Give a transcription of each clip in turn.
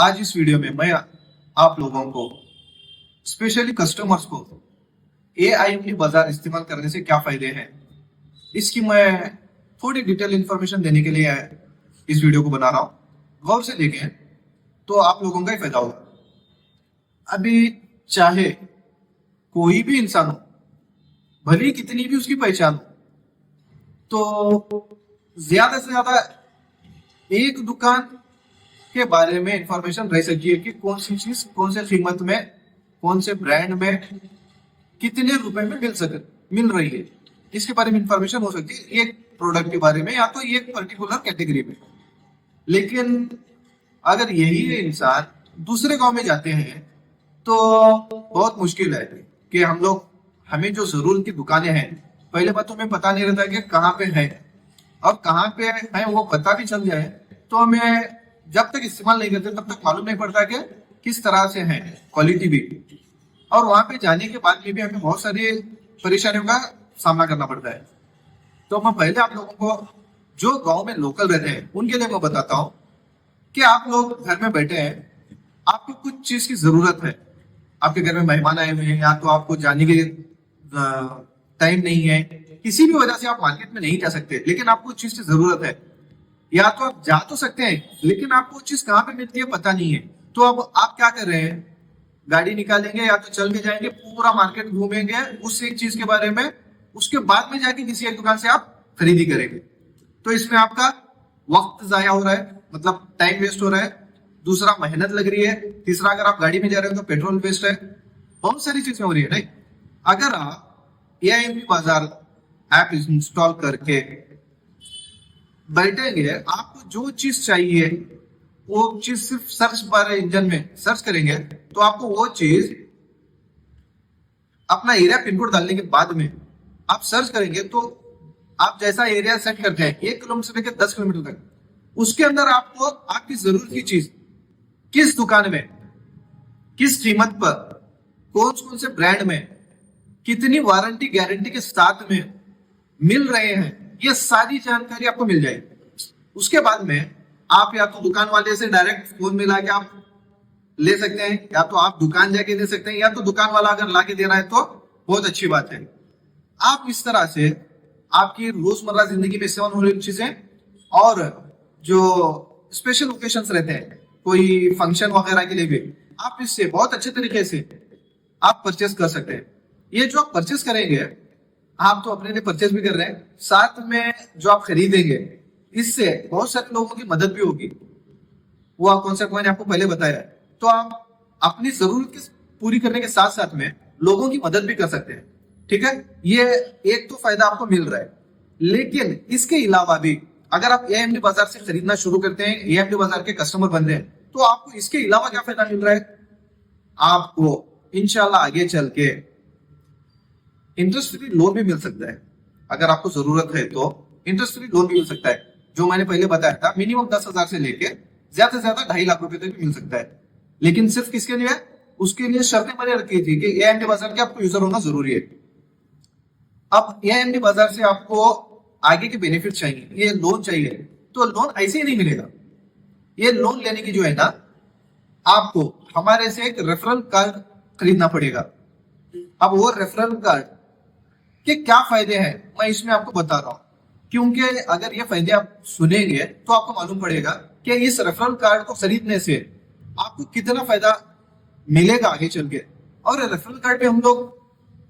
आज इस वीडियो में मैं आप लोगों को स्पेशली कस्टमर्स को AIMD बाजार इस्तेमाल करने से क्या फायदे हैं, इसकी मैं थोड़ी डिटेल इंफॉर्मेशन देने के लिए इस वीडियो को बना रहा हूं। गौर से देखें तो आप लोगों का ही फायदा होगा। अभी चाहे कोई भी इंसान हो, भले कितनी भी उसकी पहचान हो, तो ज्यादा से ज्यादा एक दुकान के बारे में इंफॉर्मेशन रह सकती है कि कौन सी चीज कौन से कीमत में, कौन से ब्रांड में, कितने रुपए में मिल रही है। इसके बारे में इंफॉर्मेशन हो सकती है एक प्रोडक्ट के बारे में या तो एक पर्टिकुलर कैटेगरी में। लेकिन अगर यही इंसान दूसरे गांव में जाते हैं तो बहुत मुश्किल है कि हमें जो जरूरत की दुकानें हैं, पहले बात तो हमें पता नहीं रहता कि कहाँ पे है, और कहाँ पे है वो पता भी चल जाए तो हमें जब तक इस्तेमाल नहीं करते तब तक मालूम नहीं पड़ता कि किस तरह से है, क्वालिटी भी। और वहां पे जाने के बाद में भी हमें बहुत सारी परेशानियों का सामना करना पड़ता है। तो मैं पहले आप लोगों को जो गांव में लोकल रहते हैं उनके लिए मैं बताता हूँ कि आप लोग घर में बैठे हैं, आपको कुछ चीज की जरूरत है, आपके घर में मेहमान आए हुए हैं या तो आपको जाने के टाइम नहीं है, किसी भी वजह से आप मार्केट में नहीं जा सकते, लेकिन आपको चीज की जरूरत है, या तो आप जा तो सकते हैं लेकिन आपको चीज कहाँ पे मिलती है पता नहीं है। तो अब आप क्या कर रहे हैं, गाड़ी निकालेंगे या तो चल के जाएंगे, पूरा मार्केट घूमेंगे उस एक चीज के बारे में, उसके बाद में जाके किसी एक दुकान से आप खरीदी करेंगे। तो इसमें आपका वक्त जाया हो रहा है, मतलब टाइम वेस्ट हो रहा है, दूसरा मेहनत लग रही है, तीसरा अगर आप गाड़ी में जा रहे हो तो पेट्रोल वेस्ट है, बहुत सारी चीजें हो रही है। नहीं, अगर आप AIMD बाजार ऐप इंस्टॉल करके बैठेंगे, आपको जो चीज चाहिए वो चीज सिर्फ सर्च बार इंजन में सर्च करेंगे तो आपको वो चीज अपना एरिया पिन कोड डालने के बाद में आप सर्च करेंगे तो आप जैसा एरिया सेट करते हैं 1 किलोमीटर से लेकर 10 किलोमीटर तक, उसके अंदर आपको आपकी जरूरत की चीज किस दुकान में, किस कीमत पर, कौन कौन से ब्रांड में, कितनी वारंटी गारंटी के साथ में मिल रहे हैं, ये सारी जानकारी आपको मिल जाएगी। उसके बाद में आप या तो दुकान वाले से डायरेक्ट फोन मिला के आप ले सकते हैं, या तो आप दुकान जाके ले सकते हैं, या तो दुकान वाला अगर ला के दे रहा है तो बहुत अच्छी बात है। आप इस तरह से आपकी रोजमर्रा जिंदगी में इस्तेमाल हो रही चीजें और जो स्पेशल ओकेशंस रहते हैं, कोई फंक्शन वगैरह के लिए भी आप इससे बहुत अच्छे तरीके से आप परचेस कर सकते हैं। ये जो आप परचेस करेंगे, आप तो अपने लिए परचेस भी कर रहे हैं, साथ में जो आप खरीदेंगे इससे बहुत सारे लोगों की मदद भी होगी। वो कॉन्सेप्ट मैंने आपको पहले बताया है। तो आप अपनी जरूरत पूरी करने के साथ साथ में लोगों की मदद भी कर सकते हैं। ठीक है, ये एक तो फायदा आपको मिल रहा है। लेकिन इसके अलावा भी अगर आप AIMD बाजार से खरीदना शुरू करते हैं, AIMD बाजार के कस्टमर बन रहे हैं, तो आपको इसके अलावा क्या फायदा मिल रहा है, आपको इंशाल्लाह आगे चल के इंटरेस्ट फ्री लोन भी मिल सकता है। अगर आपको जरूरत है तो इंटरेस्ट फ्री लोन भी मिल सकता है, जो मैंने पहले बताया था, मिनिमम 10,000 से लेके ज्यादा से ज्यादा 2.5 लाख रुपए तक भी मिल सकता है। लेकिन सिर्फ किसके लिए, उसके लिए शर्तें मैंने रखी थी कि AIMD बाजार के आपको यूजर होना जरूरी है। अब AIMD बाजार से आपको आगे के बेनिफिट चाहिए, ये लोन चाहिए, तो लोन ऐसे ही नहीं मिलेगा। ये लोन लेने की जो है ना, आपको हमारे से एक रेफरल कार्ड खरीदना पड़ेगा। अब वो रेफरल कार्ड के क्या फायदे हैं मैं इसमें आपको बता रहा हूं, क्योंकि अगर ये फायदे आप सुनेंगे तो आपको मालूम पड़ेगा कि इस रेफरल कार्ड को खरीदने से आपको कितना फायदा मिलेगा आगे चल के। और रेफरल कार्ड पे हम लोग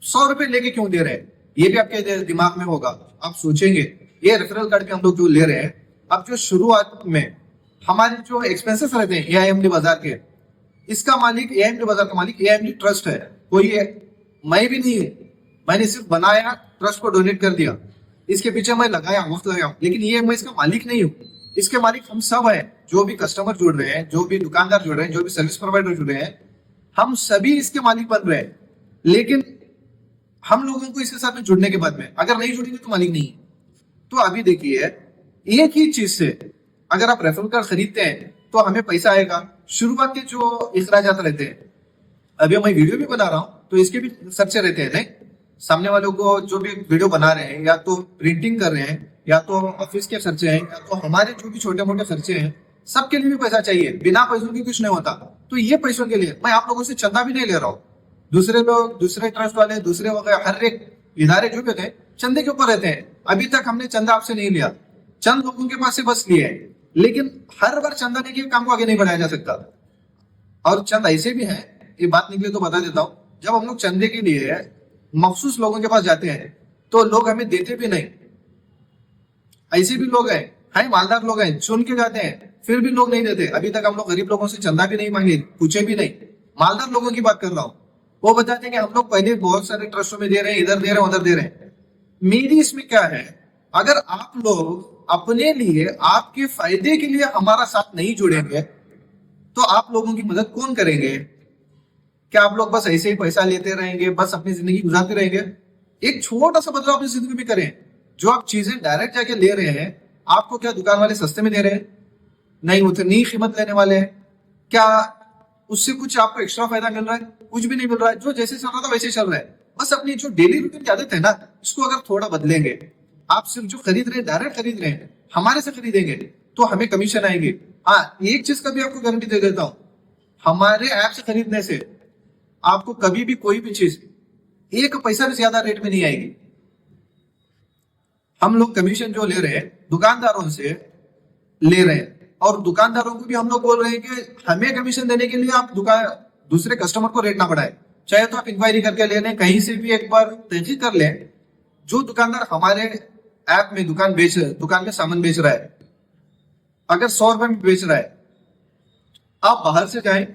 100 रुपए लेके क्यों दे रहे हैं, ये भी आपके दिमाग में होगा। आप सोचेंगे ये रेफरल कार्ड पे हम लोग जो ले रहे हैं, अब जो शुरुआत में हमारे जो एक्सपेंसेस रहते हैं AIMD बाजार के, इसका मालिक AIMD बाजार का मालिक AIMD ट्रस्ट है, कोई मैं भी नहीं है। मैंने सिर्फ बनाया, ट्रस्ट को डोनेट कर दिया, इसके पीछे मैं लगाया, वक्त लगाया, लेकिन ये मैं इसका मालिक नहीं हूँ। इसके मालिक हम सब है, जो भी कस्टमर जुड़ रहे हैं, जो भी दुकानदार जुड़ रहे हैं, जो भी सर्विस प्रोवाइडर जुड़ रहे हैं, हम सभी इसके मालिक बन रहे हैं। लेकिन हम लोगों को इसके साथ में जुड़ने के बाद में अगर नहीं जुड़ेंगे तो मालिक नहीं है। तो अभी देखिए, एक ही चीज से अगर आप रेफरल कार्ड खरीदते हैं तो हमें पैसा आएगा। शुरुआत के जो अखराजात रहते हैं, अभी मैं वीडियो भी बना रहा हूं तो इसके भी खर्चे रहते हैं। नहीं, सामने वालों को जो भी वीडियो बना रहे हैं, या तो प्रिंटिंग कर रहे हैं, या तो ऑफिस के खर्चे हैं, या तो हमारे जो भी छोटे मोटे खर्चे हैं, सबके लिए भी पैसा चाहिए, बिना पैसों के कुछ नहीं होता। तो ये पैसों के लिए मैं आप लोगों से चंदा भी नहीं ले रहा हूँ। दूसरे लोग, दूसरे ट्रस्ट वाले, दूसरे वगैरह हर एक इदारे जो भी होते हैं चंदे के ऊपर रहते हैं। अभी तक हमने चंदा आपसे नहीं लिया, चंद लोगों के पास से बस लिए है, लेकिन हर बार चंदा लेके काम को आगे नहीं बढ़ाया जा सकता। और चंद ऐसे भी है, ये बात निकले तो बता देता हूँ, जब हम लोग चंदे के लिए मखसूस लोगों के पास जाते हैं तो लोग हमें देते भी नहीं। ऐसे भी लोग हैं मालदार लोग हैं, चुन के जाते हैं, फिर भी लोग नहीं देते। अभी तक हम लोग गरीब लोगों से चंदा भी नहीं मांगे, पूछे भी नहीं। मालदार लोगों की बात कर रहा हूँ, वो बताते हैं कि हम लोग पहले बहुत सारे ट्रस्टों में दे रहे हैं, इधर दे रहे हैं, उधर दे रहे हैं। मेरी इसमें क्या है, अगर आप लोग अपने लिए, आपके फायदे के लिए हमारा साथ नहीं जुड़ेंगे तो आप लोगों की मदद कौन करेंगे? क्या आप लोग बस ऐसे ही पैसा लेते रहेंगे, बस अपनी जिंदगी गुजारते रहेंगे? एक छोटा सा बदलाव अपनी जिंदगी में करें। जो आप चीजें डायरेक्ट जाके ले रहे हैं, आपको क्या दुकान वाले सस्ते में दे रहे हैं? नहीं, उतनी कीमत लेने वाले हैं। क्या उससे कुछ आपको एक्स्ट्रा फायदा मिल रहा है? कुछ भी नहीं मिल रहा है। जो जैसे चल रहा था वैसे चल रहा है। बस अपनी जो डेली रूटीन की आदत है ना, इसको अगर थोड़ा बदलेंगे, आप सिर्फ जो खरीद रहे हैं, डायरेक्ट खरीद रहे हैं, हमारे से खरीदेंगे तो हमें कमीशन आएंगे। हाँ, एक चीज का भी आपको गारंटी दे देता हूं, हमारे ऐप से खरीदने से आपको कभी भी कोई भी चीज एक पैसा भी ज्यादा रेट में नहीं आएगी। हम लोग कमीशन जो ले रहे हैं दुकानदारों से ले रहे हैं, और दुकानदारों को भी हम लोग बोल रहे हैं कि हमें कमीशन देने के लिए आप दूसरे कस्टमर को रेट ना बढ़ाए। चाहे तो आप इंक्वायरी करके ले लें, कहीं से भी एक बार तहकीक कर लें। जो दुकानदार हमारे ऐप में दुकान में सामान बेच रहा है, अगर 100 रुपए में बेच रहा है, आप बाहर से जाएं,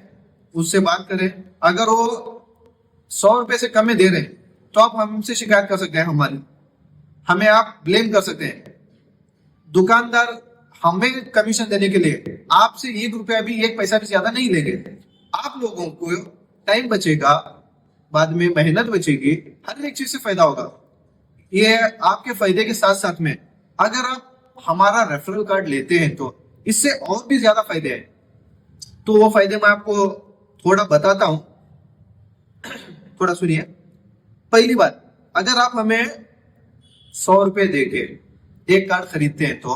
उससे बात करें। अगर वो 100 रुपए से कम में दे रहे हैं तो आप हमसे शिकायत कर सकते हैं, हमें आप ब्लेम कर सकते हैं। दुकानदार हमें कमीशन देने के लिए आपसे 1 रुपया भी, 1 पैसा भी ज्यादा नहीं लेंगे। आप लोगों को टाइम बचेगा, बाद में मेहनत बचेगी, हर एक चीज से फायदा होगा। ये आपके फायदे के साथ साथ में अगर आप हमारा रेफरल कार्ड लेते हैं तो इससे और भी ज्यादा फायदे हैं। तो वो फायदे मैं आपको थोड़ा बताता हूं, थोड़ा सुनिए। पहली बात, अगर आप हमें 100 रुपए देके एक कार्ड खरीदते हैं तो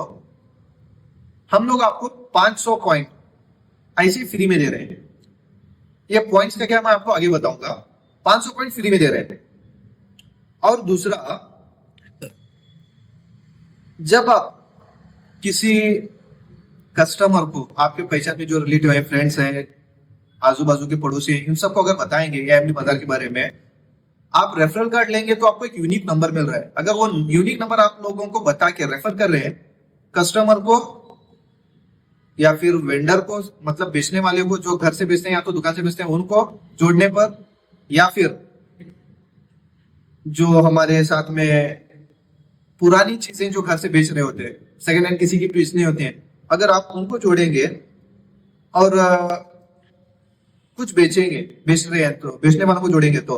हम लोग आपको 500 पॉइंट ऐसे फ्री में दे रहे हैं। ये पॉइंट्स का क्या मैं आपको आगे बताऊंगा। 500 पॉइंट फ्री में दे रहे हैं। और दूसरा, जब आप किसी कस्टमर को, आपके पहचान में जो रिलेटिव है, फ्रेंड्स हैं, आजू बाजू के पड़ोसी हैं, इन सबको अगर बताएंगे ये एमडी बाजार के बारे में, आप रेफरल कार्ड लेंगे तो आपको एक यूनिक नंबर मिल रहा है। अगर वो यूनिक नंबर आप लोगों को बता के रेफर कर रहे हैं, कस्टमर को या फिर वेंडर को, मतलब बेचने वाले को, जो घर से बेचते हैं या तो दुकान से बेचते हैं, उनको जोड़ने पर, या फिर जो हमारे साथ में पुरानी चीजें जो घर से बेच रहे होते हैं, सेकेंड हैंड किसी की बेचनी होती हैं, अगर आप उनको जोड़ेंगे और कुछ बेचेंगे, बेच रहे हैं तो बेचने वालों को जोड़ेंगे तो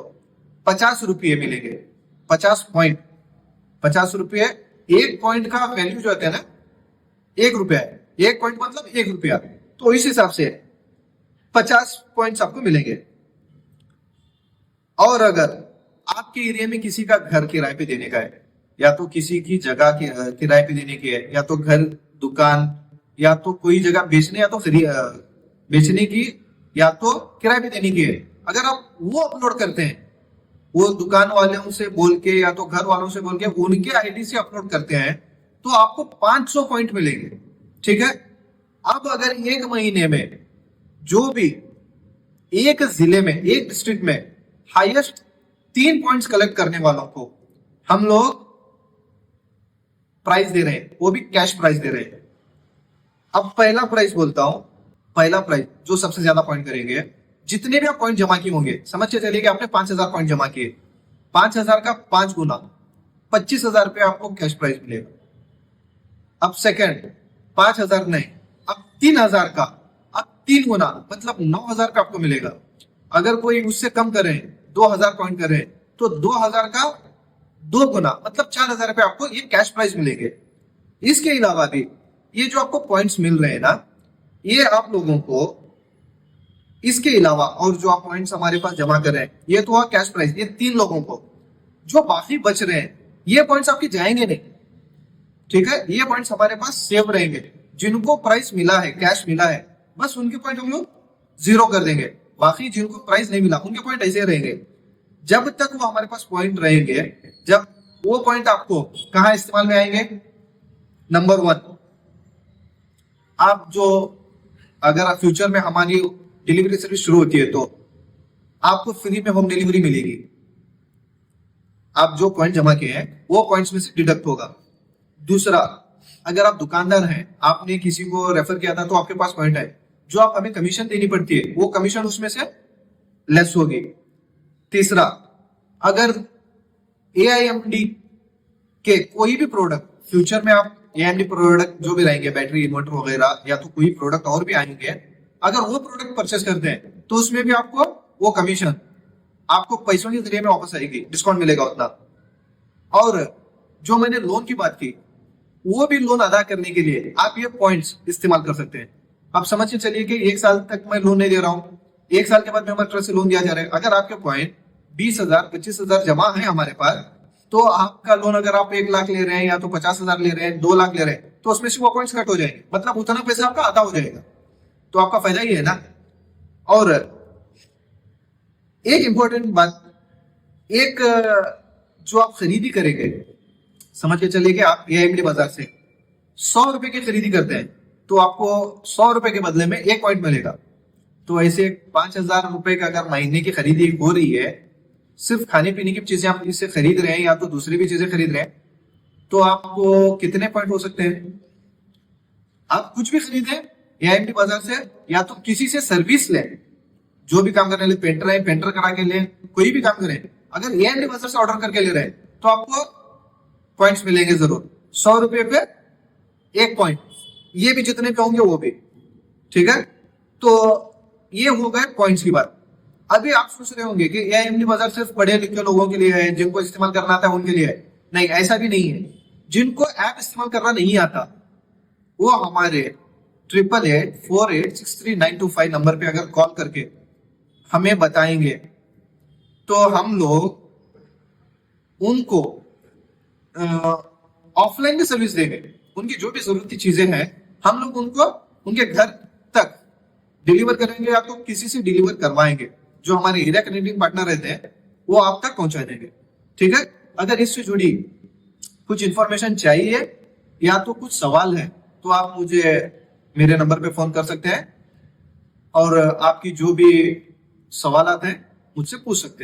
50 रुपये मिलेंगे। 50 पॉइंट, 50 रुपये। एक पॉइंट का वैल्यू जो होता है ना, 1 रुपया है। 1 पॉइंट मतलब 1 रुपया। तो इस हिसाब से 50 पॉइंट्स आपको मिलेंगे। और अगर आपके एरिया में किसी का घर किराए पे देने का है, या तो किसी की जगह किराए पे देने की है, या तो घर, दुकान, या तो कोई जगह बेचने या तो बेचने की, या तो किराए पे देने की है, अगर आप वो अपलोड करते हैं, वो दुकान वालों से बोल के या तो घर वालों से बोल के उनके आईडी से अपलोड करते हैं, तो आपको 500 पॉइंट मिलेंगे। ठीक है। अब अगर एक महीने में जो भी एक जिले में, एक डिस्ट्रिक्ट में हाईएस्ट 3 पॉइंट्स कलेक्ट करने वालों को हम लोग प्राइस दे रहे हैं, वो भी कैश प्राइस दे रहे हैं। अब पहला प्राइस बोलता हूं, पहला प्राइस जो सबसे ज्यादा पॉइंट करेंगे, जितने भी आप पॉइंट जमा किए होंगे, समझ के चलिए कि आपने 5000 पॉइंट जमा किए, 5000 का 5 गुना 25,000 रुपये आपको कैश प्राइस मिलेगा। अब सेकंड 5000 नहीं, अब 3000 का, अब 3 गुना मतलब 9000 का आपको मिलेगा। अगर कोई उससे कम करे, 2000 पॉइंट करे, तो 2000 का 2 गुना मतलब 4000 रुपये आपको ये कैश प्राइस मिलेंगे। इसके अलावा भी ये जो आपको पॉइंट्स मिल रहे हैं ना, ये आप लोगों को इसके अलावा और जो आप पॉइंट्स हमारे पास जमा कर रहे हैं, ये तो हुआ कैश प्राइस, ये 3 लोगों को। जो बाकी बच रहे हैं, ये पॉइंट्स आपके जाएंगे नहीं। ठीक है, ये पॉइंट्स हमारे पास सेव रहेंगे। जिनको प्राइस मिला है, कैश मिला है, बस उनके पॉइंट हम लोग 0 कर देंगे। बाकी जिनको प्राइस नहीं मिला उनके पॉइंट ऐसे रहेंगे। जब तक वो हमारे पास पॉइंट रहेंगे, जब वो पॉइंट आपको कहाँ इस्तेमाल में आएंगे? नंबर 1, आप जो अगर फ्यूचर में हमारी डिलीवरी सर्विस शुरू होती है तो आपको फ्री में होम डिलीवरी मिलेगी। आप जो पॉइंट जमा किए हैं वो पॉइंट्स में से डिडक्ट होगा। दूसरा, अगर आप दुकानदार हैं, आपने किसी को रेफर किया था तो आपके पास पॉइंट है, जो आप हमें कमीशन देनी पड़ती है वो कमीशन उसमें से लेस होगी। तीसरा, अगर AIMD के कोई भी प्रोडक्ट फ्यूचर में आप AIMD प्रोडक्ट जो भी रहेंगे, बैटरी, इन्वर्टर वगैरह, या तो कोई प्रोडक्ट और भी आएंगे, अगर वो प्रोडक्ट परचेस करते हैं तो उसमें भी आपको वो कमीशन आपको पैसों के जरिए में वापस आएगी, डिस्काउंट मिलेगा उतना। और जो मैंने लोन की बात की, वो भी लोन अदा करने के लिए आप ये पॉइंट्स इस्तेमाल कर सकते हैं। आप समझ के चलिए कि 1 साल तक मैं लोन नहीं दे रहा हूँ, 1 साल के बाद में हमारे तरफ से लोन दिया जा रहा है। अगर आपके पॉइंट 20,000 25,000 जमा है हमारे पास, तो आपका लोन अगर आप 1 लाख ले रहे हैं या तो 50,000 ले रहे हैं, 2 लाख ले रहे हैं, तो उसमें से वो पॉइंट्स कट हो जाएंगे, मतलब उतना पैसा आपका आधा हो जाएगा। तो आपका फायदा ही है ना। और एक इंपॉर्टेंट बात, एक जो आप खरीदी करेंगे, समझ के चलिए कि आप AIMD बाजार से 100 रुपए की खरीदी करते हैं तो आपको 100 रुपए के बदले में 1 पॉइंट मिलेगा। तो ऐसे 5,000 रुपए का अगर महीने की खरीदी हो रही है, सिर्फ खाने पीने की चीजें आप इससे खरीद रहे हैं या तो दूसरी भी चीजें खरीद रहे हैं, तो आपको कितने पॉइंट हो सकते हैं? आप कुछ भी खरीदें AIMD बाजार से, या तो किसी से सर्विस लें, जो भी काम करने ले, पेंटर है पेंटर करा के लें, कोई भी काम करें, अगर AIMD बाजार से ऑर्डर करके ले रहे हैं तो आपको पॉइंट्स मिलेंगे जरूर। 100 रुपए पे 1 पॉइंट, ये भी जितने पे होंगे वो भी, ठीक है। तो ये हो गए पॉइंट्स की बात। अभी आप सोच रहे होंगे कि AIMD बाजार सिर्फ पढ़े लिखे लोगों के लिए है, जिनको इस्तेमाल करना आता है उनके लिए है। नहीं, ऐसा भी नहीं है। जिनको ऐप इस्तेमाल करना नहीं आता वो हमारे 8884863925 नंबर पे अगर कॉल करके हमें बताएंगे तो हम लोग उनको ऑफलाइन भी सर्विस देंगे। उनकी जो भी जरूरती चीजें हैं हम लोग उनको उनके घर तक डिलीवर करेंगे, या तो किसी से डिलीवर करवाएंगे। जो हमारे एरिया कनेक्टिंग पार्टनर रहते हैं वो आप तक पहुंचा देंगे, ठीक है। अगर इससे जुड़ी कुछ इंफॉर्मेशन चाहिए या तो कुछ सवाल है तो आप मुझे मेरे नंबर पे फोन कर सकते हैं और आपकी जो भी सवाल हैं मुझसे पूछ सकते हैं।